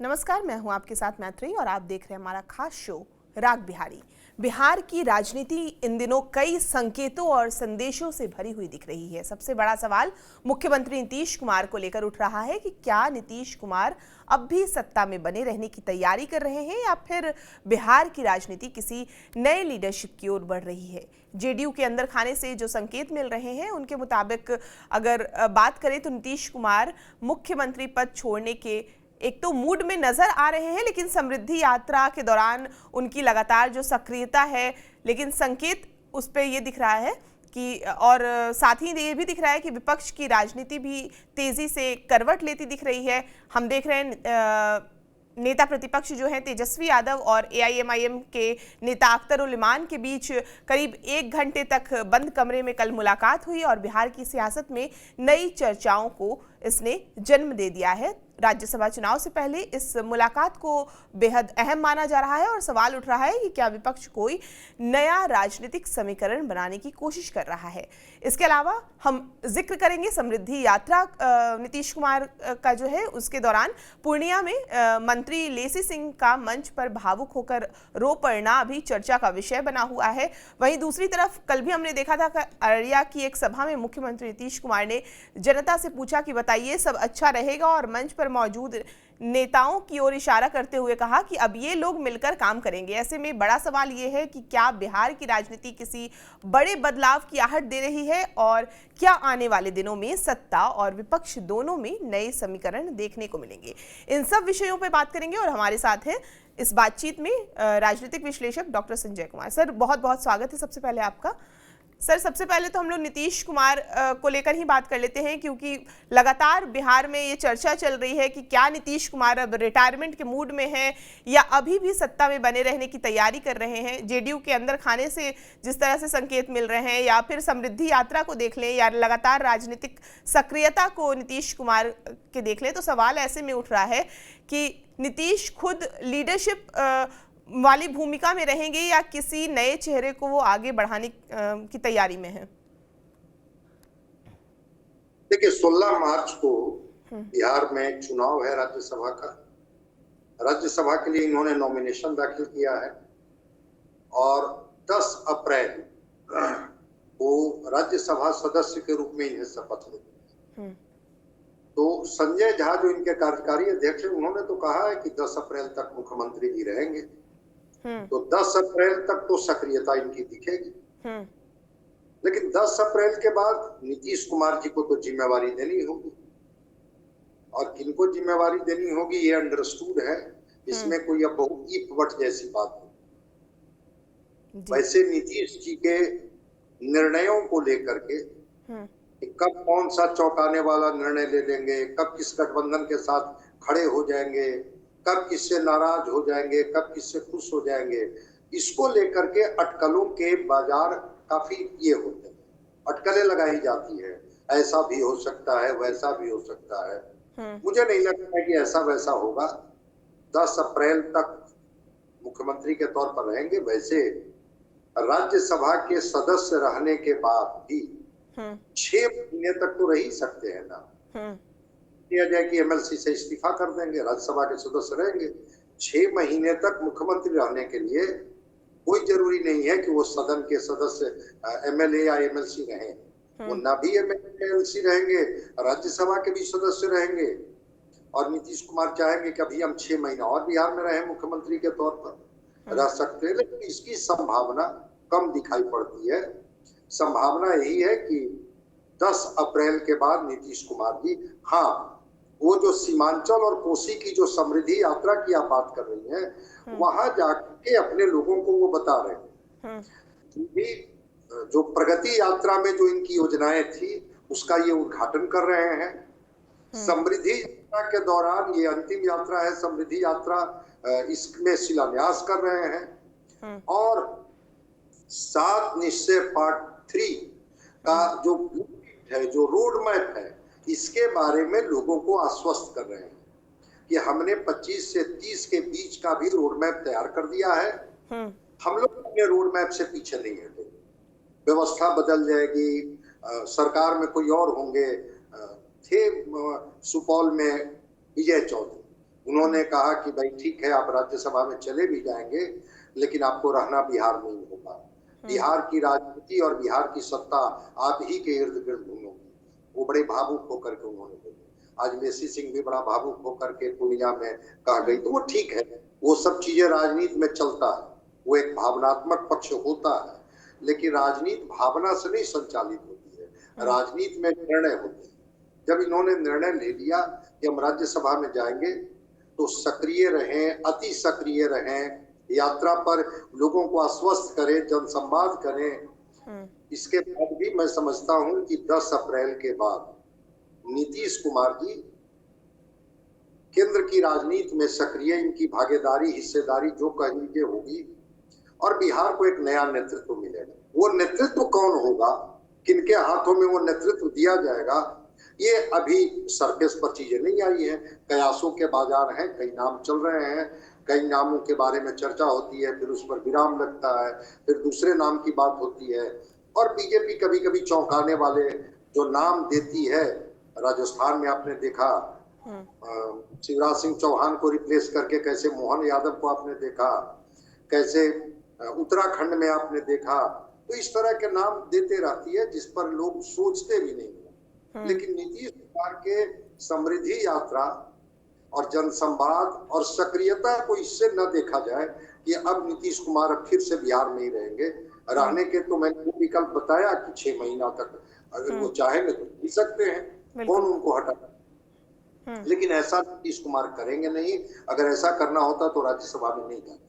नमस्कार, मैं हूं आपके साथ मैत्री और आप देख रहे हैं हमारा खास शो राग बिहारी। बिहार की राजनीति इन दिनों कई संकेतों और संदेशों से भरी हुई दिख रही है। सबसे बड़ा सवाल मुख्यमंत्री नीतीश कुमार को लेकर उठ रहा है कि क्या नीतीश कुमार अब भी सत्ता में बने रहने की तैयारी कर रहे हैं या फिर बिहार की राजनीति किसी नए लीडरशिप की ओर बढ़ रही है। जेडीयू के अंदर खाने से जो संकेत मिल रहे हैं उनके मुताबिक अगर बात करें तो नीतीश कुमार मुख्यमंत्री पद छोड़ने के एक तो मूड में नजर आ रहे हैं, लेकिन समृद्धि यात्रा के दौरान उनकी लगातार जो सक्रियता है, लेकिन संकेत उस पर यह दिख रहा है कि और साथ ही ये भी दिख रहा है कि विपक्ष की राजनीति भी तेजी से करवट लेती दिख रही है। हम देख रहे हैं नेता प्रतिपक्ष जो है तेजस्वी यादव और एआईएमआईएम के नेता अख्तर उल इमान के बीच करीब 1 घंटे तक बंद कमरे में कल मुलाकात हुई और बिहार की सियासत में नई चर्चाओं को इसने जन्म दे दिया है। राज्यसभा चुनाव से पहले इस मुलाकात को बेहद अहम माना जा रहा है और सवाल उठ रहा है कि क्या विपक्ष कोई नया राजनीतिक समीकरण बनाने की कोशिश कर रहा है। इसके अलावा हम जिक्र करेंगे समृद्धि यात्रा नीतीश कुमार का जो है उसके दौरान पूर्णिया में मंत्री लेसी सिंह का मंच पर भावुक होकर रो पड़ना अभी चर्चा का विषय बना हुआ है। वहीं दूसरी तरफ कल भी हमने देखा था कि अररिया की एक सभा में मुख्यमंत्री नीतीश कुमार ने जनता से पूछा कि बताइए सब अच्छा रहेगा और मंच पर मौजूद नेताओं की ओर इशारा करते हुए कहा कि अब ये लोग मिलकर काम करेंगे। ऐसे में बड़ा सवाल ये है कि क्या बिहार की राजनीति किसी बड़े बदलाव की आहट दे रही है और क्या आने वाले दिनों में सत्ता और विपक्ष दोनों में नए समीकरण देखने को मिलेंगे। इन सब विषयों पर बात करेंगे और हमारे साथ हैं इस बातचीत में राजनीतिक विश्लेषक डॉक्टर संजय कुमार। सर बहुत बहुत स्वागत है सबसे पहले आपका। सर सबसे पहले तो हम लोग नीतीश कुमार को लेकर ही बात कर लेते हैं, क्योंकि लगातार बिहार में ये चर्चा चल रही है कि क्या नीतीश कुमार अब रिटायरमेंट के मूड में हैं या अभी भी सत्ता में बने रहने की तैयारी कर रहे हैं। जेडीयू के अंदर खाने से जिस तरह से संकेत मिल रहे हैं या फिर समृद्धि यात्रा को देख लें या लगातार राजनीतिक सक्रियता को नीतीश कुमार के देख लें, तो सवाल ऐसे में उठ रहा है कि नीतीश खुद लीडरशिप वाली भूमिका में रहेंगे या किसी नए चेहरे को वो आगे बढ़ाने की तैयारी में है। देखिए 16 मार्च को बिहार में चुनाव है राज्यसभा का। राज्यसभा के लिए इन्होंने नॉमिनेशन दाखिल किया है और 10 अप्रैल वो राज्यसभा सदस्य के रूप में इन्हें शपथ लेनी है। तो संजय झा जो इनके कार्यकारी अध्यक्ष हैं उन्होंने तो कहा है कि 10 अप्रैल तक मुख्यमंत्री जी रहेंगे। तो 10 अप्रैल तक तो सक्रियता इनकी दिखेगी, लेकिन 10 अप्रैल के बाद नीतीश कुमार जी को तो जिम्मेवारी देनी होगी और किनको जिम्मेवारी देनी होगी ये अंडरस्टूड है। इसमें कोई अब बहुत ईप वट जैसी बात नहीं। वैसे नीतीश जी के निर्णयों को लेकर के कब कौन सा चौंकाने वाला निर्णय ले लेंगे, कब किस गठबंधन के साथ खड़े हो जाएंगे, कब किससे नाराज हो जाएंगे, कब किससे खुश हो जाएंगे, इसको लेकर के अटकलों के बाजार काफी ये होते हैं, अटकलें लगाई जाती है। ऐसा भी हो सकता है, वैसा भी हो सकता है। मुझे नहीं लगता है कि ऐसा वैसा होगा। 10 अप्रैल तक मुख्यमंत्री के तौर पर रहेंगे। वैसे राज्यसभा के सदस्य रहने के बाद भी 6 महीने तक तो रह ही सकते हैं ना। किया जाए कि एमएलसी से इस्तीफा कर देंगे, राज्यसभा के सदस्य रहेंगे। 6 महीने तक मुख्यमंत्री रहने के लिए कोई जरूरी नहीं है कि वो सदन के सदस्य एमएलए या एमएलसी रहें। वो ना भी एमएलसी रहेंगे, राज्यसभा के भी सदस्य रहेंगे और नीतीश कुमार चाहेंगे कि अभी हम 6 महीना और बिहार में रहे मुख्यमंत्री के तौर पर रह सकते हैं, लेकिन इसकी संभावना कम दिखाई पड़ती है। संभावना यही है कि 10 अप्रैल के बाद नीतीश कुमार जी, हाँ, वो जो सीमांचल और कोसी की जो समृद्धि यात्रा की आप बात कर रही हैं, वहां जाके अपने लोगों को वो बता रहे हैं कि जो प्रगति यात्रा में जो इनकी योजनाएं थी उसका ये उद्घाटन कर रहे हैं। समृद्धि यात्रा के दौरान, ये अंतिम यात्रा है समृद्धि यात्रा, इसमें शिलान्यास कर रहे हैं और 7 निश्चय पार्ट 3 का जो है, जो रोड मैप है, इसके बारे में लोगों को आश्वस्त कर रहे हैं कि हमने 25 से 30 के बीच का भी रोड मैप तैयार कर दिया है। हम लोग अपने रोड मैप से पीछे नहीं हटेंगे। व्यवस्था बदल जाएगी, सरकार में कोई और होंगे। थे सुपौल में विजय चौधरी, उन्होंने कहा कि भाई ठीक है, आप राज्यसभा में चले भी जाएंगे लेकिन आपको रहना बिहार में ही होगा। बिहार की राजनीति और बिहार की सत्ता आप ही के इर्द गिर्द घूमेगी। वो बड़े भावुक होकर के उन्होंने बोले। आज लेसी सिंह भी बड़ा भावुक होकर के पूर्णिया में कहा गई, तो वो ठीक है, वो सब चीजें राजनीति में चलता है, वो एक भावनात्मक पक्ष होता है, लेकिन राजनीति भावना से नहीं संचालित होती है, राजनीति में निर्णय होते हैं। जब इन्होंने निर्णय ले लिया कि हम राज्यसभा में जाएंगे तो सक्रिय रहें, अति सक्रिय रहें, यात्रा पर लोगों को आश्वस्त करें, जनसंवाद करें। इसके बाद भी मैं समझता हूं कि 10 अप्रैल के बाद नीतीश कुमार जी केंद्र की राजनीति में सक्रिय, इनकी भागीदारी, हिस्सेदारी जो कह लीजिए होगी, और बिहार को एक नया नेतृत्व मिलेगा। वो नेतृत्व कौन होगा, किनके हाथों में वो नेतृत्व दिया जाएगा, ये अभी सरफेस पर चीजें नहीं आई है। कयासों के बाजार हैं, कई नाम चल रहे हैं, कई नामों के बारे में चर्चा होती है, फिर उस पर विराम लगता है, फिर दूसरे नाम की बात होती है। और बीजेपी कभी कभी चौंकाने वाले जो नाम देती है, राजस्थान में आपने देखा शिवराज सिंह चौहान को रिप्लेस करके कैसे मोहन यादव को आपने देखा, कैसे उत्तराखंड में आपने देखा, तो इस तरह के नाम देते रहती है जिस पर लोग सोचते भी नहीं है। लेकिन नीतीश कुमार के समृद्धि यात्रा और जनसंवाद और सक्रियता को इससे न देखा जाए कि अब नीतीश कुमार अब फिर से बिहार में ही रहेंगे। रहने के तो मैंने विकल्प बताया कि 6 महीना तक अगर वो चाहेंगे तो जी सकते हैं, कौन उनको हटा। लेकिन ऐसा नीतीश कुमार करेंगे नहीं। अगर ऐसा करना होता तो राज्यसभा में नहीं जाते।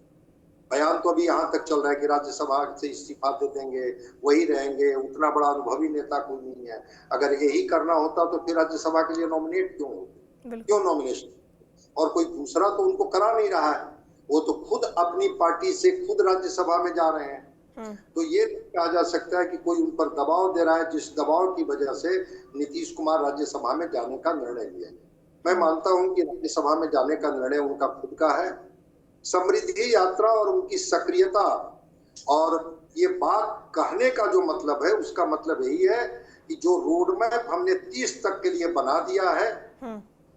बयान तो अभी यहाँ तक चल रहा है कि राज्यसभा से इस्तीफा दे देंगे, वही रहेंगे, उतना बड़ा अनुभवी नेता कोई नहीं है। अगर यही करना होता तो फिर राज्यसभा के लिए नॉमिनेट क्यों होते, क्यों नॉमिनेशन, और कोई दूसरा तो उनको करा नहीं रहा है। वो तो खुद अपनी पार्टी से खुद राज्यसभा में जा रहे हैं। तो ये कहा जा सकता है कि कोई उन पर दबाव दे रहा है, जिस दबाव की वजह से नीतीश कुमार राज्यसभा में जाने का निर्णय लिया। मैं मानता हूं कि राज्यसभा में जाने का निर्णय उनका खुद का है। समृद्धि यात्रा और उनकी सक्रियता और ये बात कहने का जो मतलब है, उसका मतलब यही है कि जो रोड मैप हमने 30 तक के लिए बना दिया है,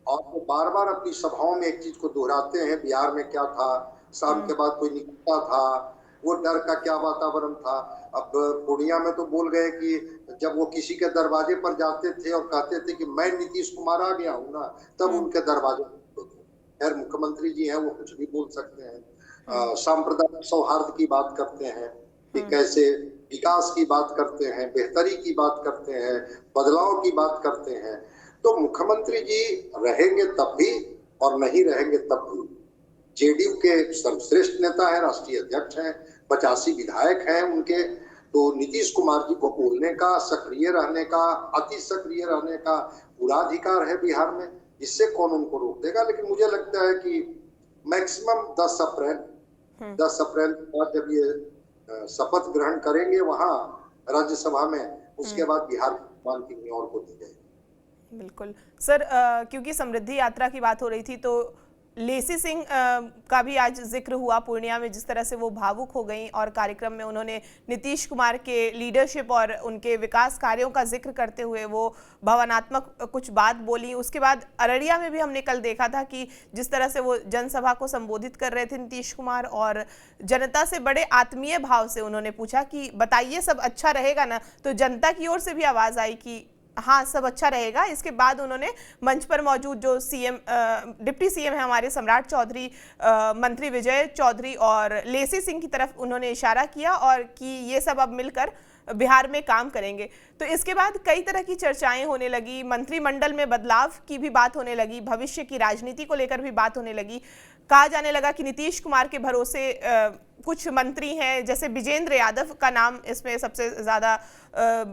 और वो बार बार अपनी सभाओं में एक चीज को दोहराते हैं, बिहार में क्या था, शाम के बाद कोई निकलता था, वो डर का क्या वातावरण था। अब पूर्णिया में तो बोल गए कि जब वो किसी के दरवाजे पर जाते थे और कहते थे कि मैं नीतीश कुमार आ गया हूँ ना, तब उनके दरवाजे पर थे। खैर मुख्यमंत्री जी हैं, वो कुछ भी बोल सकते हैं। सांप्रदायिक सौहार्द की बात करते हैं कि कैसे विकास की बात करते हैं, बेहतरी की बात करते हैं, बदलाव की बात करते हैं। तो मुख्यमंत्री जी रहेंगे तब भी और नहीं रहेंगे तब भी। जेडीयू के सर्वश्रेष्ठ नेता है, राष्ट्रीय अध्यक्ष हैं, 85 विधायक हैं उनके। तो नीतीश कुमार जी को बोलने का, सक्रिय रहने का, अति सक्रिय रहने का पूरा अधिकार है बिहार में। इससे कौन उनको रोक देगा। लेकिन मुझे लगता है कि मैक्सिमम 10 अप्रैल के बाद जब ये शपथ ग्रहण करेंगे वहां राज्यसभा में, उसके बाद बिहार की कहीं और को दी जाएगी। बिल्कुल सर, क्योंकि समृद्धि यात्रा की बात हो रही थी तो लेसी सिंह का भी आज जिक्र हुआ पूर्णिया में, जिस तरह से वो भावुक हो गई और कार्यक्रम में उन्होंने नीतीश कुमार के लीडरशिप और उनके विकास कार्यों का जिक्र करते हुए वो भावनात्मक कुछ बात बोली। उसके बाद अररिया में भी हमने कल देखा था कि जिस तरह से वो जनसभा को संबोधित कर रहे थे नीतीश कुमार, और जनता से बड़े आत्मीय भाव से उन्होंने पूछा कि बताइए सब अच्छा रहेगा ना, तो जनता की ओर से भी आवाज़ आई कि हाँ सब अच्छा रहेगा। इसके बाद उन्होंने मंच पर मौजूद जो सीएम डिप्टी सीएम है हमारे सम्राट चौधरी, मंत्री विजय चौधरी और लेसी सिंह की तरफ उन्होंने इशारा किया और कि ये सब अब मिलकर बिहार में काम करेंगे। तो इसके बाद कई तरह की चर्चाएं होने लगी, मंत्रिमंडल में बदलाव की भी बात होने लगी, भविष्य की राजनीति को लेकर भी बात होने लगी। कहा जाने लगा कि नीतीश कुमार के भरोसे कुछ मंत्री हैं, जैसे विजेंद्र यादव का नाम इसमें सबसे ज़्यादा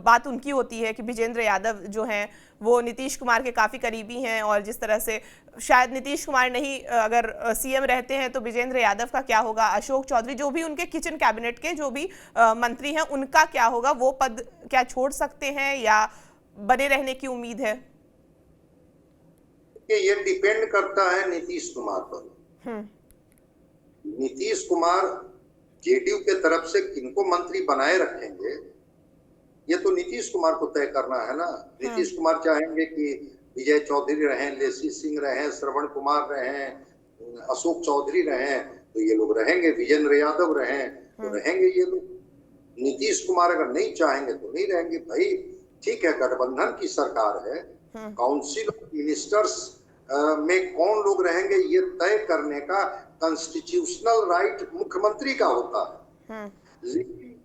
बात उनकी होती है कि विजेंद्र यादव जो हैं वो नीतीश कुमार के काफ़ी करीबी हैं, और जिस तरह से शायद नीतीश कुमार नहीं अगर सीएम रहते हैं तो विजेंद्र यादव का क्या होगा, अशोक चौधरी जो भी उनके किचन कैबिनेट के जो भी मंत्री हैं उनका क्या होगा, वो पद क्या छोड़ सकते हैं या बने रहने की उम्मीद है? ये डिपेंड करता है नीतीश कुमार पर। नीतीश कुमार जेडीयू के तरफ से किनको मंत्री बनाए रखेंगे, ये तो नीतीश कुमार को तय करना है ना। नीतीश कुमार चाहेंगे कि विजय चौधरी रहें, लेसी सिंह रहें, श्रवण कुमार रहें, अशोक चौधरी रहे तो ये लोग रहेंगे, विजेंद्र यादव रहे तो रहेंगे ये लोग, नीतीश कुमार अगर नहीं चाहेंगे तो नहीं रहेंगे। भाई ठीक है, गठबंधन की सरकार है, काउंसिल ऑफ मिनिस्टर्स में कौन लोग रहेंगे ये तय करने का कॉन्स्टिट्यूशनल राइट मुख्यमंत्री का होता है। लेकिन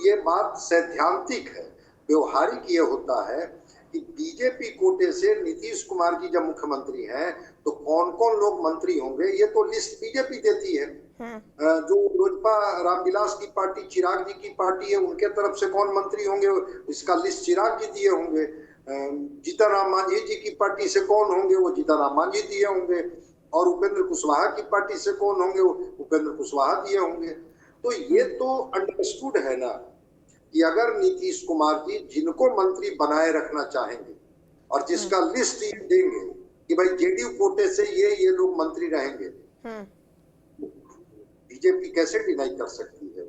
ये बात सैद्धांतिक है, व्यवहारिक ये होता है कि बीजेपी कोटे से नीतीश कुमार जी जब मुख्यमंत्री हैं तो कौन कौन लोग मंत्री होंगे ये तो लिस्ट बीजेपी देती है। जो लोजपा रामविलास की पार्टी, चिराग जी की पार्टी है, उनके तरफ से कौन मंत्री होंगे इसका लिस्ट चिराग जी दिए होंगे। जीतनराम मांझी जी की पार्टी से कौन होंगे वो जीतनराम मांझी दिए होंगे, और उपेंद्र कुशवाहा की पार्टी से कौन होंगे वो उपेंद्र कुशवाहा दिए होंगे। तो ये तो अंडरस्टूड है ना कि अगर नीतीश कुमार जी जिनको मंत्री बनाए रखना चाहेंगे और जिसका लिस्ट ये देंगे कि भाई जेडीयू कोटे से ये लोग मंत्री रहेंगे, बीजेपी कैसे डिनाई कर सकती है।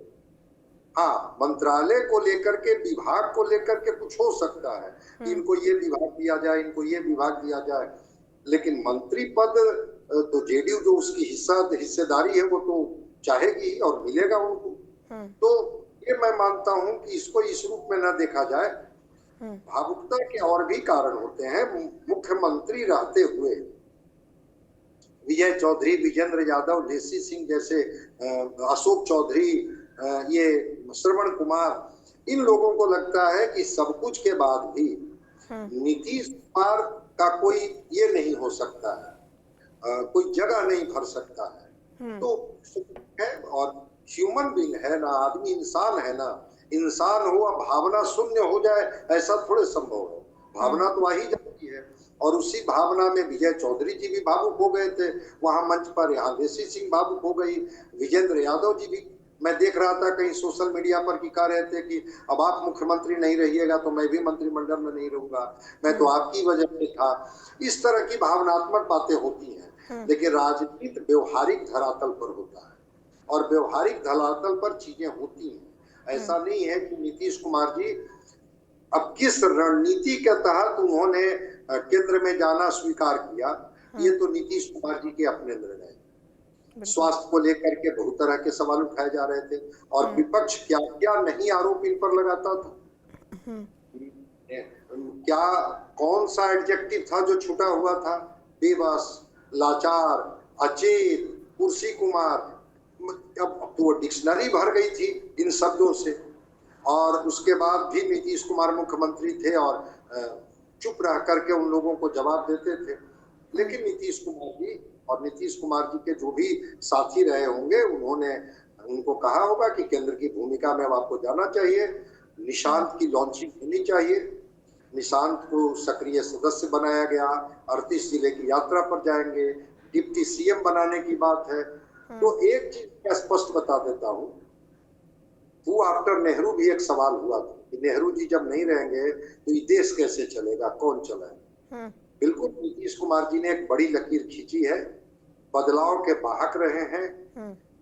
हाँ, मंत्रालय को लेकर के, विभाग को लेकर के कुछ हो सकता है कि इनको ये विभाग दिया जाए, इनको ये विभाग दिया जाए, लेकिन मंत्री पद तो जेडीयू जो उसकी हिस्सेदारी है वो तो चाहेगी और मिलेगा उनको। तो ये मैं मानता हूं कि इसको इस रूप में ना देखा जाए। भावुकता के और भी कारण होते हैं। मुख्यमंत्री रहते हुए विजय चौधरी, विजेंद्र यादव, लेसी सिंह जैसे, अशोक चौधरी, ये श्रवण कुमार, इन लोगों को लगता है कि सब कुछ के बाद भी नीतीश कुमार का कोई ये नहीं हो सकता है, कोई जगह नहीं भर सकता है। तो है, और ह्यूमन बीइंग है ना, आदमी इंसान है ना, इंसान हो अब भावना शून्य हो जाए ऐसा थोड़े संभव है। भावना तो आ ही जाती है, और उसी भावना में विजय चौधरी जी भी भावुक हो गए थे वहां मंच पर, यहाँ लेसी सिंह भावुक हो गई, विजेंद्र यादव जी भी। मैं देख रहा था कहीं सोशल मीडिया पर कि कह रहे थे कि अब आप मुख्यमंत्री नहीं रहिएगा तो मैं भी मंत्रिमंडल में नहीं रहूंगा, मैं तो आपकी वजह से था। इस तरह की भावनात्मक बातें होती हैं, लेकिन राजनीति व्यवहारिक धरातल पर होता है और व्यवहारिक धरातल पर चीजें होती हैं। ऐसा नहीं है कि नीतीश कुमार जी अब किस रणनीति के तहत उन्होंने केंद्र में जाना स्वीकार किया, ये तो नीतीश कुमार जी के अपने निर्णय। स्वास्थ्य को लेकर के बहुत तरह के सवाल उठाए जा रहे थे और विपक्ष क्या क्या नहीं आरोप इन पर लगाता था। क्या कौन सा एडजेक्टिव था जो छूटा हुआ था? बेबस, लाचार, अचेत, कुर्सी कुमार, अब तो डिक्शनरी भर गई थी इन शब्दों से। और उसके बाद भी नीतीश कुमार मुख्यमंत्री थे और चुप रह करके उन लोगों को जवाब देते थे। लेकिन नीतीश कुमार जी और नीतीश कुमार जी के जो भी साथी रहे होंगे, उन्होंने उनको कहा होगा कि केंद्र की भूमिका में आपको जाना चाहिए, निशांत की लॉन्चिंग होनी चाहिए। निशांत को सक्रिय सदस्य बनाया गया, 38 जिले की यात्रा पर जाएंगे, डिप्टी सीएम बनाने की बात है। तो एक चीज मैं स्पष्ट बता देता हूँ, वो आफ्टर नेहरू भी एक सवाल हुआ था कि नेहरू जी जब नहीं रहेंगे तो ये देश कैसे चलेगा, कौन चलाएगा। बिल्कुल नीतीश कुमार जी ने एक बड़ी लकीर खींची है, बदलाव के वाहक रहे हैं,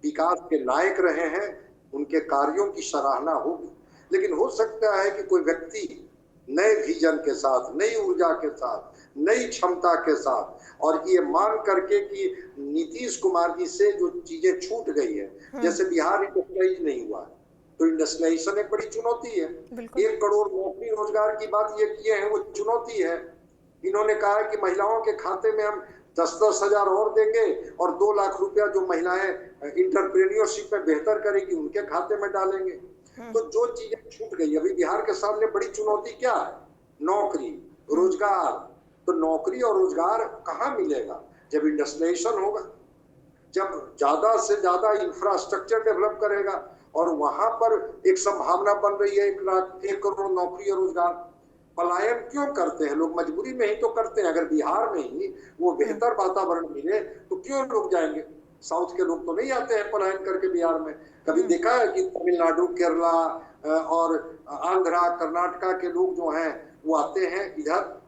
विकास के नायक रहे हैं, उनके कार्यों की सराहना होगी। लेकिन हो सकता है कि कोई व्यक्ति नए विजन के साथ, नई ऊर्जा के साथ, नई क्षमता के साथ, और ये मान करके कि नीतीश कुमार जी से जो चीजें छूट गई है, जैसे बिहार इंडस्ट्रियलाइज नहीं हुआ, तो इंडस्ट्रियलाइजेशन एक बड़ी चुनौती है। 1 करोड़ नौकरी रोजगार की बात ये किए हैं, वो चुनौती है। इन्होंने कहा कि महिलाओं के खाते में हम 10-10 हजार और देंगे और 2 लाख रुपया जो महिलाएं इंटरप्रेन्योरशिप में बेहतर करेगी उनके खाते में डालेंगे। तो जो चीजें छूट गई, अभी बिहार के सामने बड़ी चुनौती क्या है? नौकरी, रोजगार। तो नौकरी और रोजगार कहाँ मिलेगा? जब इंडस्ट्रियलाइजेशन होगा, जब ज्यादा से ज्यादा इंफ्रास्ट्रक्चर डेवलप करेगा। और वहां पर एक संभावना बन रही है 1 करोड़ नौकरी और रोजगार। पलायन क्यों करते हैं लोग? मजबूरी में ही तो करते हैं। अगर बिहार में ही वो बेहतर वातावरण मिले तो क्यों लोग जाएंगे? साउथ के लोग तो नहीं आते हैं पलायन करके बिहार में। कभी देखा है कि तमिलनाडु, केरला और आंध्रा, कर्नाटका के लोग जो हैं वो आते हैं इधर?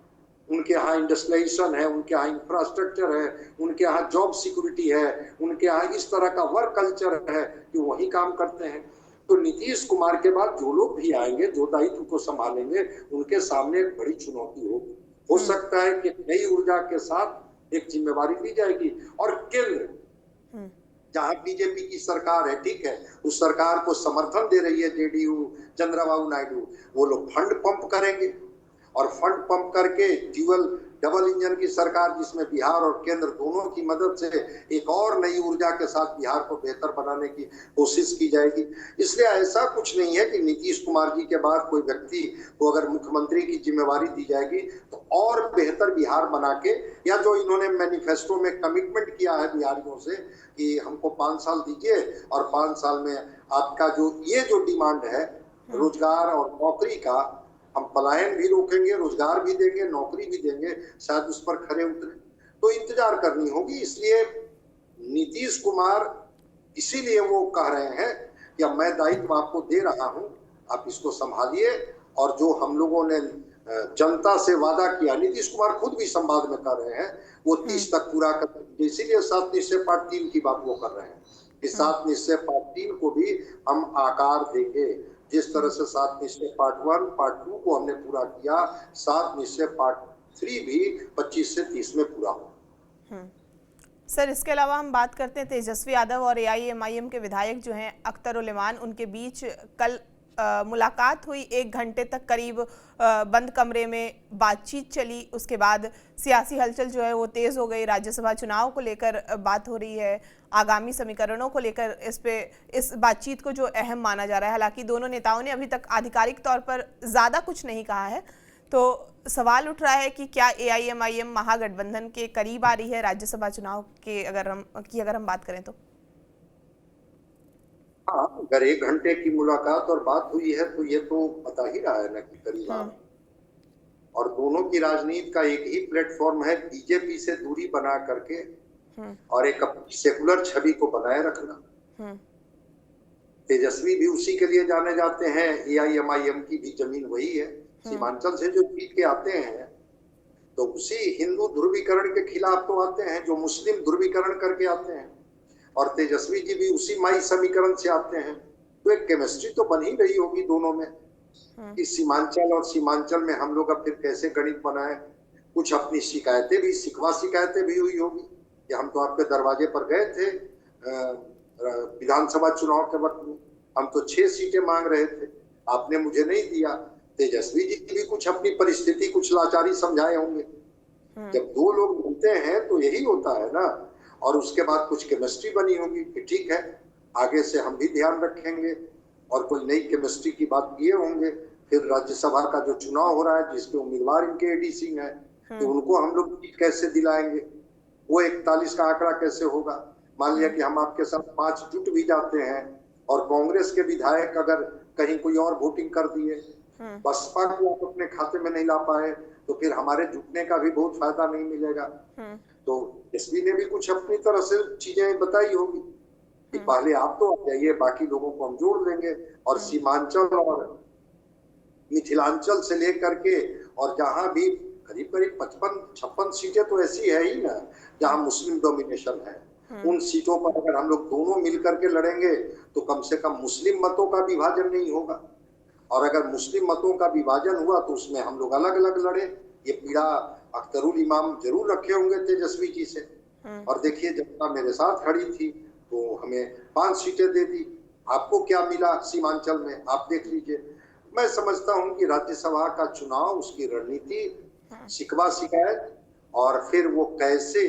उनके यहाँ इंडस्ट्रियलाइजेशन है, उनके यहाँ इंफ्रास्ट्रक्चर है, उनके यहाँ जॉब सिक्योरिटी है, उनके यहाँ इस तरह का वर्क कल्चर है कि वही काम करते हैं। तो नीतीश कुमार के बाद जो लोग भी आएंगे, जो दायित्व को संभालेंगे, उनके सामने एक बड़ी चुनौती होगी। हो सकता है कि नई ऊर्जा के साथ एक जिम्मेवारी ली जाएगी। और केंद्र जहां बीजेपी की सरकार है, ठीक है, उस सरकार को समर्थन दे रही है जेडीयू, चंद्रबाबू नायडू, वो लोग फंड पंप करेंगे और फंड पंप करके डबल इंजन की सरकार जिसमें बिहार और केंद्र दोनों की मदद से एक और नई ऊर्जा के साथ बिहार को बेहतर बनाने की कोशिश की जाएगी। इसलिए ऐसा कुछ नहीं है कि नीतीश कुमार जी के बाद कोई व्यक्ति को अगर मुख्यमंत्री की जिम्मेवारी दी जाएगी तो और बेहतर बिहार बना के, या जो इन्होंने मैनिफेस्टो में कमिटमेंट किया है बिहारियों से कि हमको 5 साल दीजिए और 5 साल में आपका जो डिमांड है रोजगार और नौकरी का, हम पलायन भी रोकेंगे, रोजगार भी देंगे, नौकरी भी देंगे, शायद उस पर खरे उतरे, तो इंतजार करनी होगी। इसलिए नीतीश कुमार इसीलिए वो कह रहे हैं कि अब मैं दायित्व आपको दे रहा हूं, आप इसको संभालिए, और जो हम लोगों ने जनता से वादा किया, नीतीश कुमार खुद भी संवाद में कर रहे हैं, वो 30 तक पूरा कर देंगे। इसीलिए 7 निश्चय पार्ट 3 की बात वो कर रहे हैं कि 7 निश्चय पार्ट 3 को भी हम आकार देंगे। जिस तरह से 7 निश्चय पार्ट 1, पार्ट 2 को हमने पूरा किया, 7 निश्चय पार्ट 3 भी 25 से 30 में पूरा हो। सर, इसके अलावा हम बात करते हैं तेजस्वी यादव और AIMIM के विधायक जो हैं अख्तर उल इमान, उनके बीच कल मुलाकात हुई, 1 घंटे तक करीब बंद कमरे में बातचीत चली। उसके बाद सियासी हलचल जो है वो तेज़ हो गई। राज्यसभा चुनाव को लेकर बात हो रही है, आगामी समीकरणों को लेकर इस बातचीत को जो अहम माना जा रहा है। हालांकि दोनों नेताओं ने अभी तक आधिकारिक तौर पर ज़्यादा कुछ नहीं कहा है, तो सवाल उठ रहा है कि क्या AIMIM महागठबंधन के करीब आ रही है राज्यसभा चुनाव के अगर हम बात करें तो? हाँ, अगर 1 घंटे की मुलाकात और बात हुई है तो ये तो बता ही रहा है ना कि करीब आ रही है। और दोनों की राजनीति का एक ही प्लेटफॉर्म है, बीजेपी से दूरी बना करके और एक अपनी सेकुलर छवि को बनाए रखना। तेजस्वी भी उसी के लिए जाने जाते हैं, AIMIM की भी जमीन वही है, सीमांचल से जो जीत के आते हैं तो उसी हिंदू ध्रुवीकरण के खिलाफ तो आते हैं जो मुस्लिम ध्रुवीकरण करके आते हैं, और तेजस्वी जी भी उसी माई समीकरण से आते हैं। तो एक केमिस्ट्री तो बन ही रही होगी दोनों में कि सीमांचल और सीमांचल में हम लोग अब फिर कैसे गणित बनाए। कुछ अपनी शिकायतें भी, शिकवा शिकायतें भी हुई होगी कि हम तो आपके दरवाजे पर गए थे विधानसभा चुनाव के वक्त में, हम तो 6 सीटें मांग रहे थे, आपने मुझे नहीं दिया। तेजस्वी जी भी कुछ अपनी परिस्थिति, कुछ लाचारी समझाए होंगे। जब 2 लोग मिलते हैं तो यही होता है ना। और उसके बाद कुछ केमिस्ट्री बनी होगी कि ठीक है, आगे से हम भी ध्यान रखेंगे, और कोई नई केमिस्ट्री की बात किए होंगे। फिर राज्यसभा का जो चुनाव हो रहा है जिसके उम्मीदवार इनके AD सिंह है, तो उनको हम लोग कैसे दिलाएंगे, वो 41 का आंकड़ा कैसे होगा। मान लिया कि हम आपके साथ 5 जुट भी जाते हैं और कांग्रेस के विधायक अगर कहीं कोई और वोटिंग कर दिए, बसपा को आप अपने खाते में नहीं ला पाए, तो फिर हमारे जुटने का भी बहुत फायदा नहीं मिलेगा। तो एसपी ने भी कुछ अपनी तरह से चीजें बताई होगी कि पहले आप तो आ जाइए, बाकी लोगों को हम जोड़ देंगे। और सीमांचल और मिथिलांचल से लेकर के और जहां भी करीब करीब 55-56 सीटें तो ऐसी है ही ना जहां मुस्लिम डोमिनेशन है। उन सीटों पर अगर हम लोग दोनों मिलकर के लड़ेंगे तो कम से कम मुस्लिम मतों का विभाजन नहीं होगा, और अगर मुस्लिम मतों का विभाजन हुआ तो उसमें हम लोग अलग अलग लड़े। ये पीड़ा अख्तरुल इमाम जरूर रखे होंगे तेजस्वी जी से। और देखिए, जनता मेरे साथ खड़ी थी तो हमें 5 सीटें दे दी। आपको क्या मिला सीमांचल में, आप देख लीजिए। मैं समझता हूं कि राज्यसभा का चुनाव, उसकी रणनीति, शिकवा शिकायत, और फिर वो कैसे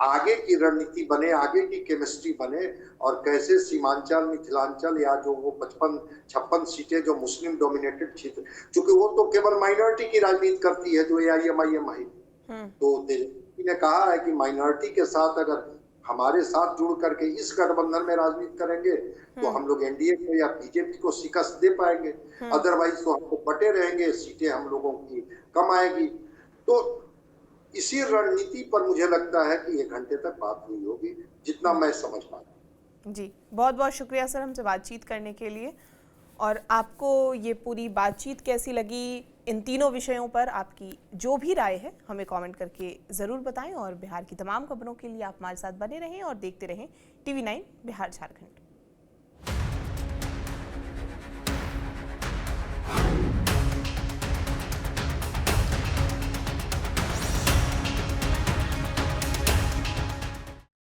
आगे की रणनीति बने, आगे की केमिस्ट्री बने, और कैसे सीमांचल, मिथिलांचल या जो वो 55-56 सीटें जो मुस्लिम डोमिनेटेड क्षेत्र, क्योंकि वो तो केवल माइनॉरिटी की राजनीति करती है जो AIMIM है। तो तेजस्वी ने कहा है कि माइनॉरिटी के साथ अगर हमारे साथ जुड़ करके इस गठबंधन में राजनीति करेंगे तो हम लोग NDA को या बीजेपी को शिकस्त दे पाएंगे, अदरवाइज तो हम लोग बटे रहेंगे, सीटें हम लोगों की कम आएगी। तो इसी रणनीति पर मुझे लगता है कि 1 घंटे तक बात हुई होगी, जितना मैं समझ पाया। जी, बहुत बहुत शुक्रिया सर हमसे बातचीत करने के लिए। और आपको ये पूरी बातचीत कैसी लगी, इन तीनों विषयों पर आपकी जो भी राय है हमें कमेंट करके ज़रूर बताएं। और बिहार की तमाम खबरों के लिए आप हमारे साथ बने रहें और देखते रहें TV9 बिहार झारखंड।